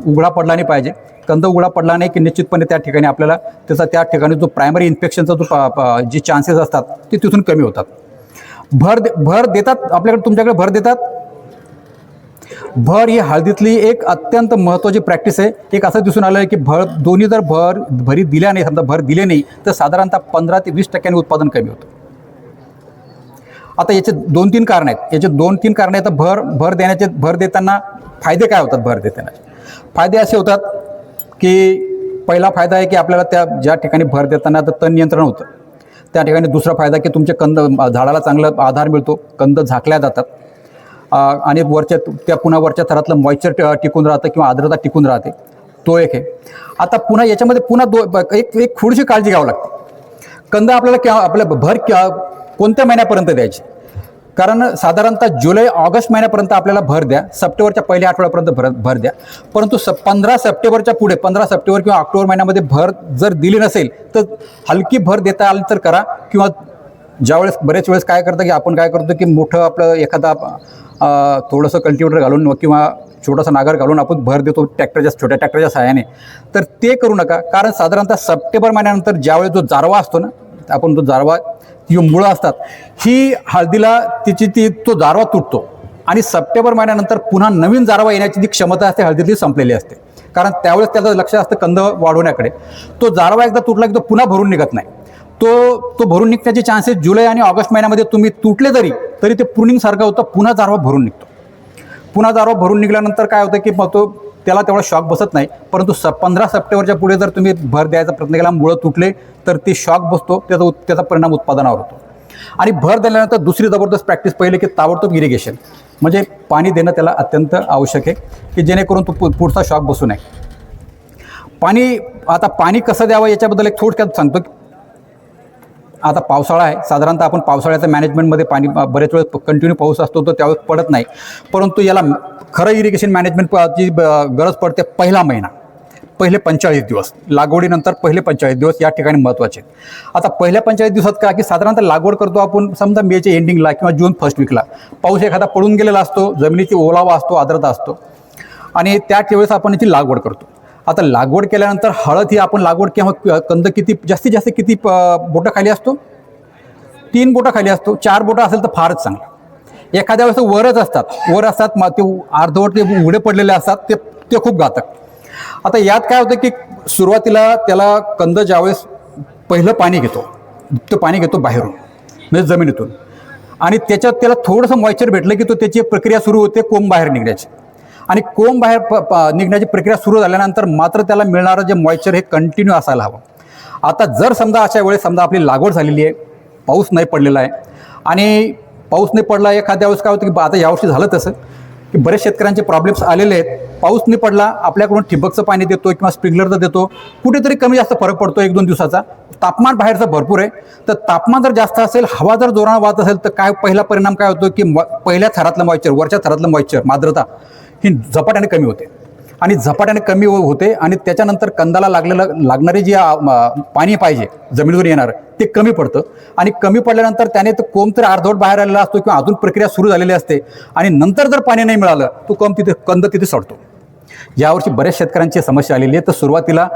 उघडा पडला नाही पाहिजे. कंद उघडा पडला नाही की निश्चितपणे त्या ठिकाणी आपल्याला त्या ठिकाणी जो प्रायमरी इन्फेक्शनचा जे चान्सेस असतात ते तिथून कमी होतात. भर देतात तुमच्याकडे भर देतात. भर ही हळदीतली एक अत्यंत महत्त्वाची प्रॅक्टिस आहे. एक असं दिसून आलं आहे की दोन्ही जर भरी दिल्या नाही, समजा भर दिले नाही तर साधारणतः 15 ते 20% उत्पादन कमी होतं. आता याचे 2-3 कारण आहेत. भर देताना फायदे काय होतात? भर देताना फायदे असे होतात की पहिला फायदा आहे की आपल्याला त्या ज्या ठिकाणी भर देताना तण नियंत्रण होतं त्या ठिकाणी. दुसरा फायदा की तुमचे कंद झाडाला चांगला आधार मिळतो, कंद झाकल्या जातात आणि पुन्हा वरच्या थरातलं मॉइश्चर टिकून राहतं किंवा आर्द्रता टिकून राहते. तो एक आहे. आता पुन्हा याच्यामध्ये एक थोडीशी काळजी घ्यावी लागते. कंद आपल्याला भर कोणत्या महिन्यापर्यंत द्यायची? कारण साधारणतः जुलै ऑगस्ट महिन्यापर्यंत आपल्याला भर द्या, सप्टेंबरच्या पहिल्या आठवड्यापर्यंत भर द्या. परंतु 15 सप्टेंबरच्या पुढे 15 सप्टेंबर किंवा ऑक्टोबर महिन्यामध्ये भर जर दिली नसेल तर हलकी भर देता आली तर करा. किंवा ज्यावेळेस बरेच वेळेस काय करतं की आपण काय करतो की मोठं आपलं एखादा थोडंसं कल्टिवेटर घालून किंवा छोटासा नागर घालून आपण भर देतो छोट्या ट्रॅक्टरच्या सहाय्याने, तर ते करू नका. कारण साधारणतः सप्टेंबर महिन्यानंतर ज्यावेळेस जो जारवा असतो ना, आपण तो जारवा जी मुळं असतात ही हळदीला तो जारवा तुटतो आणि सप्टेंबर महिन्यानंतर पुन्हा नवीन जारवा येण्याची जी क्षमता असते हळदीतली संपलेली असते. कारण त्यावेळेस त्याचं लक्ष असतं कंद वाढवण्याकडे. तो जारवा एकदा तुटला की तो पुन्हा भरून निघत नाही. तो भरून निघण्याचे चान्सेस जुलै आणि ऑगस्ट महिन्यामध्ये तुम्ही तुटले तरी ते प्रुनिंगसारखं होतं, पुन्हा जारवा भरून निघतो. पुन्हा जारवा भरून निघाल्यानंतर काय होतं की मग त्याला तेवढा शॉक बसत नाही. परंतु 15 सप्टेंबरच्या पुढे जर तुम्ही भर द्यायचा प्रयत्न केला, मुळं तुटले तर ते शॉक बसतो, त्याचा परिणाम उत्पादनावर होतो. आणि भर दिल्यानंतर दुसरी जबरदस्त प्रॅक्टिस पहिले की ताबडतोब इरिगेशन, म्हणजे पाणी देणं त्याला अत्यंत आवश्यक आहे की जेणेकरून तो पुढचा शॉक बसू नये. आता पाणी कसं द्यावं याच्याबद्दल एक थोडक्यात सांगतो. आता पावसाळा आहे, साधारणतः आपण पावसाळ्याच्या मॅनेजमेंटमध्ये पाणी बरेच वेळ कंटिन्यू पाऊस असतो तर त्यावेळेस पडत नाही. परंतु याला खरं इरिगेशन मॅनेजमेंटची गरज पडते पहिले 45 दिवस, लागवडीनंतर पहिले 45 दिवस या ठिकाणी महत्त्वाचे. आता पहिल्या 45 दिवसात काय की साधारणतः लागवड करतो आपण समजा मेच्या एंडिंगला किंवा जून फर्स्ट वीकला. पाऊस एखादा पडून गेलेला असतो, जमिनीची ओलावा असतो, आर्द्रता असतो आणि त्याच वेळेस आपण याची लागवड करतो. आता लागवड केल्यानंतर हळद ही आपण लागवड किंवा कंद जास्तीत जास्त किती बोटं खाली असतो? 3 बोटं खाली असतो. 4 बोटं असेल तर फारच चांगलं. एखाद्या वेळेस वर असतात ते अर्धवट ते उघडे पडलेले असतात, ते खूप घातक. आता यात काय होतं की सुरुवातीला त्याला कंद ज्यावेळेस पहिलं पाणी घेतो बाहेरून म्हणजे जमिनीतून, आणि त्याच्यात त्याला थोडंसं मॉइश्चर भेटलं की त्याची प्रक्रिया सुरू होते कोंब बाहेर निघण्याची. आणि कोंब बाहेर निघण्याची प्रक्रिया सुरू झाल्यानंतर मात्र त्याला मिळणारं जे मॉइश्चर हे कंटिन्यू असायला हवं. आता जर समजा अशा वेळेस आपली लागवड झालेली आहे, पाऊस नाही पडलेला आहे आणि पाऊस नाही पडला, एखाद्या वेळेस काय होतं की आता यावर्षी झालं तसं की बरेच शेतकऱ्यांचे प्रॉब्लेम्स आलेले आहेत. पाऊस नाही पडला, आपल्याकडून ठिबकचं पाणी देतो किंवा स्प्रिंकलरचं देतो, कुठेतरी कमी जास्त फरक पडतो 1-2 दिवसाचा. तापमान बाहेरचं भरपूर आहे, तर तापमान जर जास्त असेल, हवा जर जोरानं वाहत असेल तर पहिला परिणाम काय होतो की पहिल्या थरातलं मॉइश्चर, वरच्या थरातलं मॉइश्चर, आर्द्रता ही झपाट्याने कमी होते आणि त्याच्यानंतर कंदाला लागणारे जे पाणी पाहिजे जमिनीवर येणार ते कमी पडतं. आणि कमी पडल्यानंतर त्याने तो कोंब तर अर्धवट बाहेर आलेला असतो किंवा अजून प्रक्रिया सुरू झालेली असते आणि नंतर जर पाणी नाही मिळालं तो कंद तिथे सडतो. यावर्षी बऱ्याच शेतकऱ्यांची समस्या आलेली आहे. तर सुरुवातीला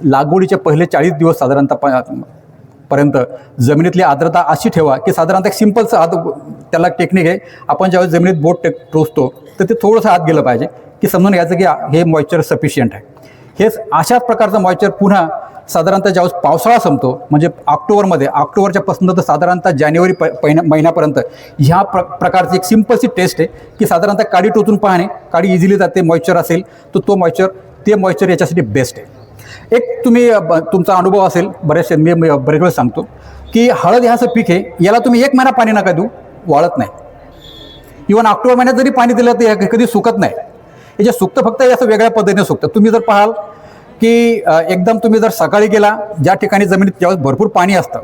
लागवडीचे पहिले 40 दिवस साधारणतः पर्यंत जमिनीतली आर्द्रता अशी ठेवा की साधारणतः एक सिंपल त्याला टेक्निक आहे. आपण ज्यावेळेस जमिनीत बोट टोचतो तर ते थोडंसं आत गेलं पाहिजे की समजून घ्यायचं की हे मॉइश्चर सफिशियंट आहे. हेच अशाच प्रकारचं मॉइश्चर पुन्हा साधारणतः ज्यावेळेस पावसाळा संपतो म्हणजे ऑक्टोबरच्या पासून तर साधारणतः जानेवारी महिन्यापर्यंत ह्या प्रकारची एक सिंपलची टेस्ट आहे की साधारणतः काडी टोचून पाहणे, काडी इझिली जाते, मॉइश्चर असेल तर ते मॉइश्चर याच्यासाठी बेस्ट आहे. एक तुमचा अनुभव असेल, बरेच वेळ सांगतो की हळद ह्याचं पीक आहे, याला तुम्ही 1 महिना पाणी नका देऊ, वाळत नाही. इव्हन ऑक्टोबर महिन्यात जरी पाणी दिलं तर कधी सुकत नाही. हे जे सुकतं फक्त असं वेगळ्या पद्धतीने सुकतं. तुम्ही जर पाहाल की एकदम तुम्ही जर सकाळी गेला, ज्या ठिकाणी जमिनीत ज्यावेळेस भरपूर पाणी असतं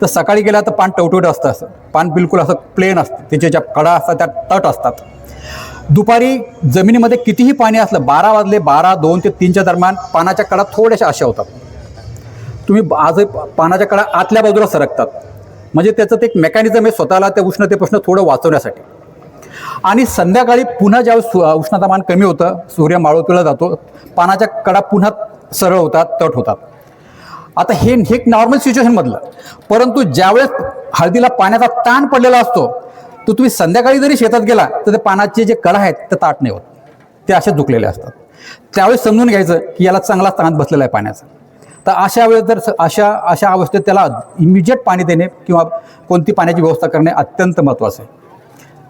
तर सकाळी गेला तर पान टवटवीत असतं, असं पान बिलकुल असं प्लेन असतं, त्याच्या ज्या कडा असतात त्या तट असतात. दुपारी जमिनीमध्ये कितीही पाणी असलं, 12 वाजले, 12, 2 ते 3च्या दरम्यान पानाच्या कडा थोड्याशा अशा होतात. तुम्ही आजही पानाच्या कडा आतल्या बाजूला सरकतात, म्हणजे त्याचं ते एक मेकॅनिझम आहे स्वतःला त्या उष्णतेपासून थोडं वाचवण्यासाठी. आणि संध्याकाळी पुन्हा ज्यावेळेस उष्णतामान कमी होतं, सूर्य मावळतीला जातो, पानाच्या कडा पुन्हा सरळ होतात, तट होतात. आता हे नॉर्मल सिच्युएशनमधलं. परंतु ज्यावेळेस हळदीला पाण्याचा ताण पडलेला असतो तर तुम्ही संध्याकाळी जरी शेतात गेला तर ते पानाचे जे कडा आहेत ते ताट नाही होत, ते असे झुकलेले असतात. त्यावेळेस समजून घ्यायचं की याला चांगला ताण बसलेला आहे पाण्याचा. तर अशा वेळेस जर अशा अवस्थेत त्याला इमिजिएट पाणी देणे किंवा कोणती पाण्याची व्यवस्था करणे अत्यंत महत्त्वाचं आहे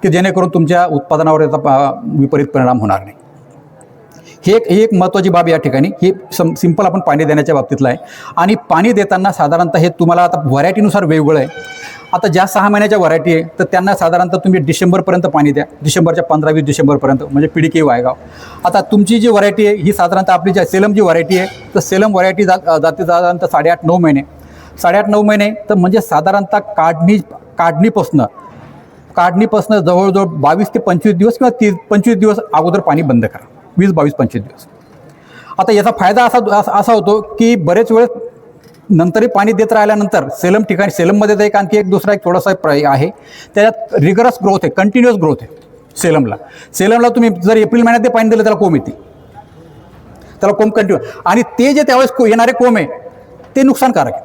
की जेणेकरून तुमच्या उत्पादनावर याचा विपरीत परिणाम होणार नाही. ही एक महत्त्वाची बाब या ठिकाणी. ही सिंपल आपण पाणी देण्याच्या बाबतीतलं आहे. आणि पाणी देताना साधारणतः हे तुम्हाला आता व्हरायटीनुसार वेगवेगळं आहे. आता ज्या 6 महिन्याच्या व्हरायटी आहे तर त्यांना साधारणतः तुम्ही डिसेंबरपर्यंत पाणी द्या, डिसेंबरच्या 15-20 डिसेंबरपर्यंत, म्हणजे PDK वायगाव. आता तुमची जी व्हरायटी आहे ही साधारणतः आपली जी सेलम जी व्हरायटी आहे तर सेलम व्हरायटी जाते साधारणतः 8.5-9 महिने. 8.5-9 महिने तर म्हणजे साधारणतः काढणीपासून काढणीपासून जवळजवळ 22 ते 25 दिवस किंवा 25 दिवस अगोदर पाणी बंद करा. 20, 22, 25 दिवस. आता याचा फायदा असा होतो की बरेच वेळेस नंतरही पाणी देत राहिल्यानंतर सेलममध्ये तर आणखी दुसरा एक थोडासा आहे, त्याच्यात रिगरस ग्रोथ आहे, कंटिन्युअस ग्रोथ आहे सेलमला तुम्ही जर एप्रिल महिन्यात ते पाणी दिलं त्याला कोंब येते, त्याला कोंब कंटिन्यू. आणि ते जे त्यावेळेस येणारे कोंब आहे ते नुकसानकारक आहे.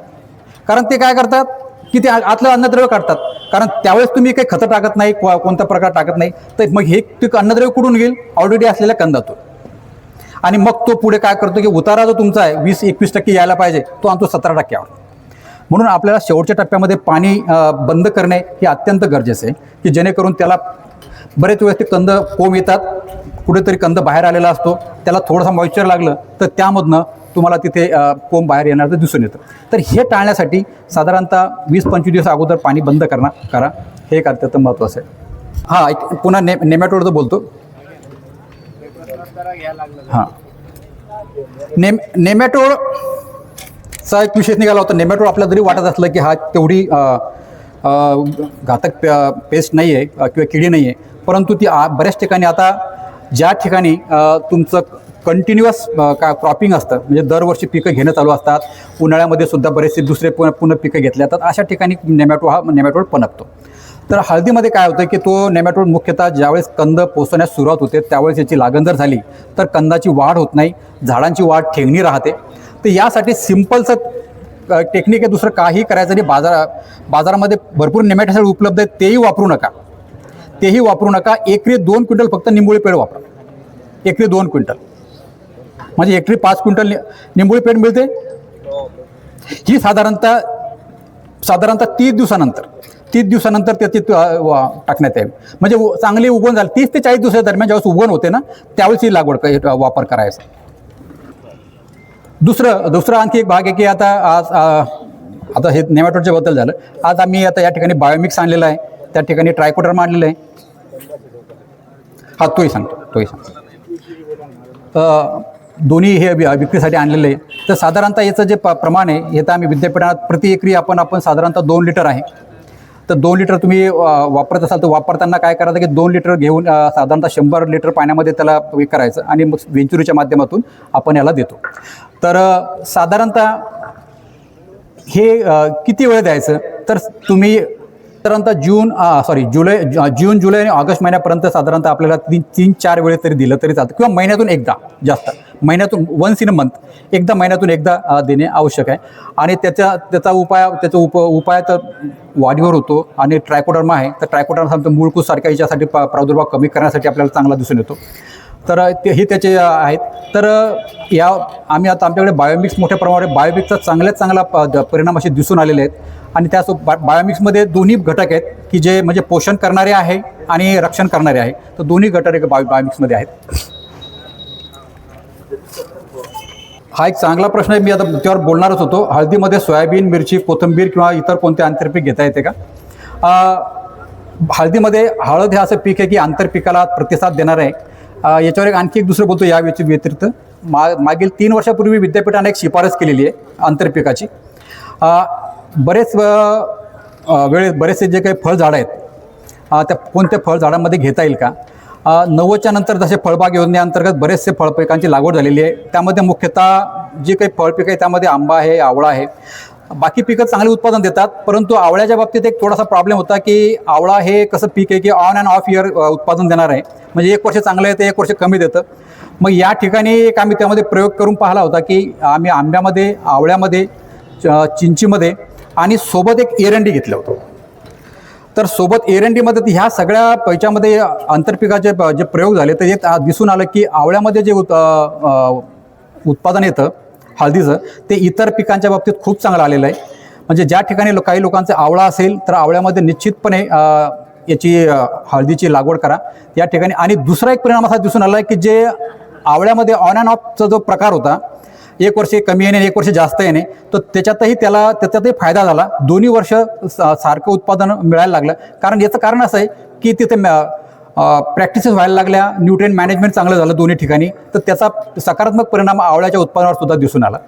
कारण ते काय करतात की ते आतलं अन्नद्रव्य काढतात. कारण त्यावेळेस तुम्ही काही खतं टाकत नाही, कोणता प्रकार टाकत नाही, तर मग हे अन्नद्रव्य कुठून घेईल? ऑलरेडी असलेल्या कंदातून. आणि मग तो पुढे काय करतो की उतारा जो तुमचा आहे 20-21% यायला पाहिजे तो आणतो 17%. म्हणून आपल्याला शेवटच्या टप्प्यामध्ये पाणी बंद करणे हे अत्यंत गरजेचं आहे की जेणेकरून त्याला बरेच वेळेस ते कंद कोंब येतात, कुठेतरी कंद बाहेर आलेला असतो, त्याला थोडंसं मॉइश्चर लागलं तर त्यामधनं तुम्हाला तिथे कोंब बाहेर येणार तर दिसून येतं. तर हे टाळण्यासाठी साधारणतः 20-25 दिवस अगोदर पाणी बंद करा, हे एक अत्यंत महत्त्वाचं आहे. हां, एक पुन्हा नेमॅटोडचं बोलतो. हां, नेमॅटोडचा एक विशेष निघाला होता. नेमॅटोड आपल्याला जरी वाटत असलं की हा तेवढी घातक पेस्ट नाही आहे किंवा किडी नाही आहे, परंतु ती बऱ्याच ठिकाणी आता ज्या ठिकाणी तुमचं कंटिन्युअस क्रॉपिंग असतं, म्हणजे दरवर्षी पिकं घेणं चालू असतात, उन्हाळ्यामध्ये सुद्धा बरेचसे दुसरे पुन्हा पिकं घेतले जातात, अशा ठिकाणी नेमॅटोड पनपतो. तर हळदीमध्ये काय होतं की तो नेमॅटोड मुख्यतः ज्यावेळेस कंद पोसण्यास सुरुवात होते त्यावेळेस याची लागण जर झाली तर कंदाची वाढ होत नाही, झाडांची वाढ ठेंगणी राहते. तर यासाठी सिम्पलचं टेक्निक आहे, दुसरं काही करायचं नाही. बाजारामध्ये भरपूर नेमॅटिसाइड उपलब्ध आहेत, तेही वापरू नका. एकरी 2 क्विंटल फक्त निंबोळी पेड वापरा. एकरी 2 क्विंटल म्हणजे एकरी 5 क्विंटल निंबोळी पेड मिळते. ही साधारणतः 30 दिवसानंतर त्याची टाकण्यात यावी. म्हणजे चांगली उगवण झाली 30 ते 40 दिवसा दरम्यान ज्यावेळेस उगवण होते ना त्यावेळेस ही वापर करायचा. दुसरं आणखी एक भाग आहे की आता हे नेमॅटोडच्या बद्दल झालं. आज आम्ही आता या ठिकाणी बायोमिक्स आणलेलं आहे, त्या ठिकाणी ट्रायकोडर्मा आणलेलं आहे. हा तोही सांगतो. दोन्ही हे विक्रीसाठी आणलेलं आहे. तर साधारणतः याचं जे प्रमाण आहे हे तर आम्ही विद्यापीठात प्रति एकरी आपण साधारणतः 2 लिटर आहे. तर 2 लिटर तुम्ही वापरत असाल तर वापरताना काय करायचं की 2 लिटर घेऊन साधारणतः 100 लिटर पाण्यामध्ये त्याला करायचं आणि मग वेंचुरीच्या माध्यमातून आपण याला देतो. तर साधारणतः हे किती वेळ द्यायचं तर तुम्ही साधारणतः जून, जुलै आणि ऑगस्ट महिन्यापर्यंत साधारणतः आपल्याला 3-4 वेळेस तरी दिलं तरी चालतं, किंवा महिन्यातून एकदा, जास्त महिन्यातून वन्स इन अ मंथ, महिन्यातून एकदा देणे आवश्यक आहे. आणि त्याचा उपाय तर वाढीवर होतो. आणि ट्रायकोडर्मा आहे तर ट्रायकोडर्मा मूळकूस सारख्या याच्यासाठी प्रादुर्भाव कमी करण्यासाठी आपल्याला चांगला दिसून येतो. तर हे त्याचे आहेत. तर आम्ही आता आमच्याकडे बायोमिक्स मोठ्या प्रमाणावर बायोमिक्सचा चांगला परिणाम असे दिसून आलेले आहेत. आणि त्यासोबत बायोमिक्समध्ये दोन्ही घटक आहेत की जे म्हणजे पोषण करणारे आहे आणि रक्षण करणारे आहे. तर दोन्ही घटक बायोमिक्समध्ये आहेत. हा एक चांगला प्रश्न आहे, मी आता त्यावर बोलणारच होतो. हळदीमध्ये सोयाबीन, मिरची, कोथिंबीर किंवा इतर कोणते आंतरपीक घेता येते का? हळदीमध्ये हळद हे असं पीक आहे की आंतरपिकाला प्रतिसाद देणार आहे. याच्यावर आणखी एक दुसरं बोलतो या व्यतिरिक्त मागील 3 वर्षापूर्वी विद्यापीठाने एक शिफारस केलेली आहे आंतरपिकाची. बरेचसे जे काही फळझाडं आहेत त्या कोणत्या फळझाडांमध्ये घेता येईल का? 90च्या नंतर जसे फळबाग योजनेअंतर्गत बरेचसे फळपिकांची लागवड झालेली आहे. त्यामध्ये मुख्यतः जे काही फळपिक आहे त्यामध्ये आंबा आहे, आवळा आहे. बाकी पिकं चांगले उत्पादन देतात, परंतु आवळ्याच्या बाबतीत एक थोडासा प्रॉब्लेम होता की आवळा हे कसं पीक आहे की ऑन अँड ऑफ इयर उत्पादन देणार आहे. म्हणजे 1 वर्ष चांगलं येतं, 1 वर्ष कमी देतं. मग या ठिकाणी एक आम्ही त्यामध्ये प्रयोग करून पाहिला होता की आम्ही आंब्यामध्ये, आवळ्यामध्ये, चिंचीमध्ये आणि सोबत एक एरंडी घेतलं होतं. तर सोबत एरंडीमध्ये ह्या सगळ्या पैच्यामध्ये आंतरपिकाचे जे प्रयोग झाले तर एक दिसून आलं की आवळ्यामध्ये जे उत्पादन येतं हळदीचं ते इतर पिकांच्या बाबतीत खूप चांगलं आलेलं आहे. म्हणजे ज्या ठिकाणी काही लोकांचा आवळा असेल तर आवळ्यामध्ये निश्चितपणे याची हळदीची लागवड करा या ठिकाणी. आणि दुसरा एक परिणाम असा दिसून आला आहे की जे आवळ्यामध्ये ऑन अँड ऑफचा जो प्रकार होता, 1 वर्ष कमी येणे, 1 वर्ष जास्त येणे, तर त्याच्यातही फायदा झाला. दोन्ही वर्ष सारखं उत्पादन मिळायला लागलं. कारण याचं कारण असं आहे की तिथे प्रॅक्टिसेस व्हायला लागल्या, न्यूट्रिएंट मॅनेजमेंट चांगलं झालं दोन्ही ठिकाणी, तर त्याचा सकारात्मक परिणाम आवळ्याच्या उत्पादनावर सुद्धा दिसून आला.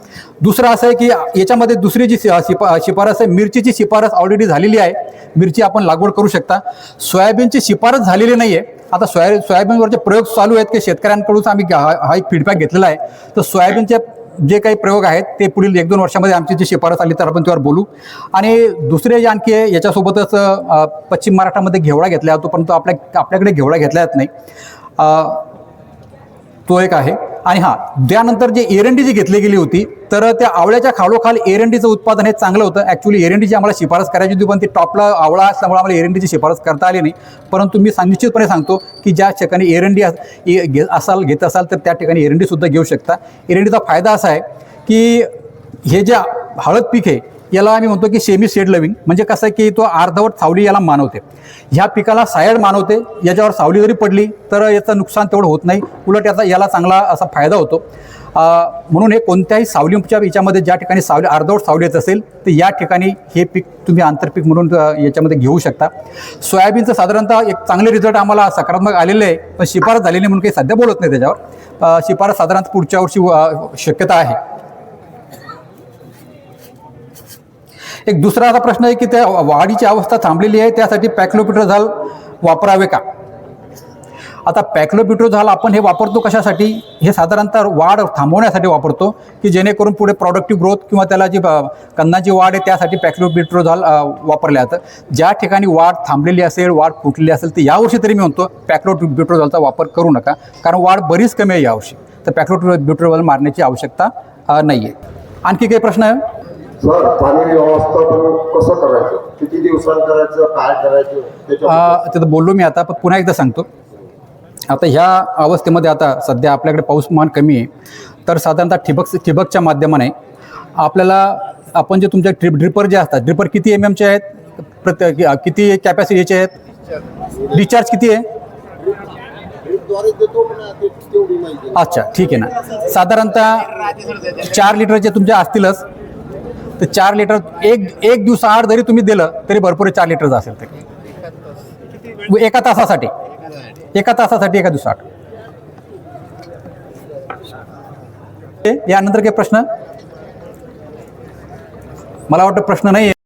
दुसरं असं आहे की याच्यामध्ये दुसरी जी शिफारस आहे, मिरचीची शिफारस ऑलरेडी झालेली आहे, मिरची आपण लागवड करू शकता. सोयाबीनची शिफारस झालेली नाही आहे. आता सोयाबीनवरचे प्रयोग चालू आहेत की शेतकऱ्यांकडून आम्ही हा एक फीडबॅक घेतलेला आहे. तर सोयाबीनचे जे काही प्रयोग आहेत ते पुढील 1-2 वर्षामध्ये आमची जी शिफारस आली तर आपण त्यावर बोलू. आणि दुसरे जे आणखी याच्यासोबतच पश्चिम महाराष्ट्रामध्ये घेवडा घेतला जातो, परंतु आपल्याकडे घेवडा घेतला जात नाही, तो एक आहे. आणि त्यानंतर जे एरंडी जी घेतली गेली होती, तर त्या आवळ्याच्या खालोखाल एरंडीचं उत्पादन हे चांगलं होतं. ॲक्च्युली एरंडीची आम्हाला शिफारस करायची होती, पण ती टॉपला आवळा असल्यामुळे आम्हाला एरंडीची शिफारस करता आली नाही. परंतु मी निश्चितपणे सांगतो की ज्या ठिकाणी एरंडी घेत असाल तर त्या ठिकाणी एरंडीसुद्धा घेऊ शकता. एरंडीचा फायदा असा आहे की हे जे हळद पीक आहे याला आम्ही म्हणतो की सेमी शेड लविंग, म्हणजे कसं आहे की तो अर्धवट सावली याला मानवते. ह्या पिकाला सायड मानवते, याच्यावर सावली जरी पडली तर याचं नुकसान तेवढं होत नाही, उलट याला चांगला असा फायदा होतो. म्हणून हे कोणत्याही सावलीच्या याच्यामध्ये ज्या ठिकाणी अर्धवट सावली येत असेल तर या ठिकाणी हे पीक तुम्ही आंतरपीक म्हणून याच्यामध्ये घेऊ शकता. सोयाबीनचं साधारणतः एक चांगले रिझल्ट आम्हाला सकारात्मक आलेले आहे, पण शिफारस झालेली नाही म्हणून काही सध्या बोलत नाही त्याच्यावर. शिफारस साधारणतः पुढच्या वर्षी शक्यता आहे. एक दुसरा असा प्रश्न आहे की त्या वाढीची अवस्था थांबलेली आहे, त्यासाठी पॅक्लोपिट्रोझाल वापरावे का? आता पॅक्लोपिट्रोझाल आपण हे वापरतो कशासाठी? हे साधारणतः वाढ थांबवण्यासाठी वापरतो, की जेणेकरून पुढे प्रोडक्टिव्ह ग्रोथ किंवा त्याला जी कंदाची वाढ आहे त्यासाठी पॅक्लोपिट्रोझाल वापरलं जातं. ज्या ठिकाणी वाढ थांबलेली असेल, वाढ फुटलेली असेल, तर यावर्षी तरी मी म्हणतो पॅक्लोपिट्रोझालचा वापर करू नका, कारण वाढ बरीच कमी आहे यावर्षी. तर पॅक्लोपिट्रोझाल मारण्याची आवश्यकता नाही आहे. आणखी काही प्रश्न आहे? सर, पाणी व्यवस्थापन कसं करायचं, किती दिवसांत करायचं, काय करायचं ते तर बोललो मी आता, पण पुन्हा एकदा सांगतो. आता ह्या अवस्थेमध्ये आता सध्या आपल्याकडे पाऊसमान कमी आहे, तर साधारणतः ठिबकच्या माध्यमाने आपल्याला आपण जे तुमच्या ड्रिपर जे असतात, ड्रिपर किती MM चे आहेत, किती कॅपॅसिटीचे आहेत, डिस्चार्ज किती आहे? अच्छा, ठीक आहे ना. साधारणतः 4 लिटरचे तुमचे असतीलच, तर 4 लिटर एक दिवसाआड जरी तुम्ही दिलं तरी भरपूर 4 लिटरचं असेल तरी एका तासासाठी एका दिवसाआड. यानंतर काही प्रश्न? मला वाटतं प्रश्न नाही आहे.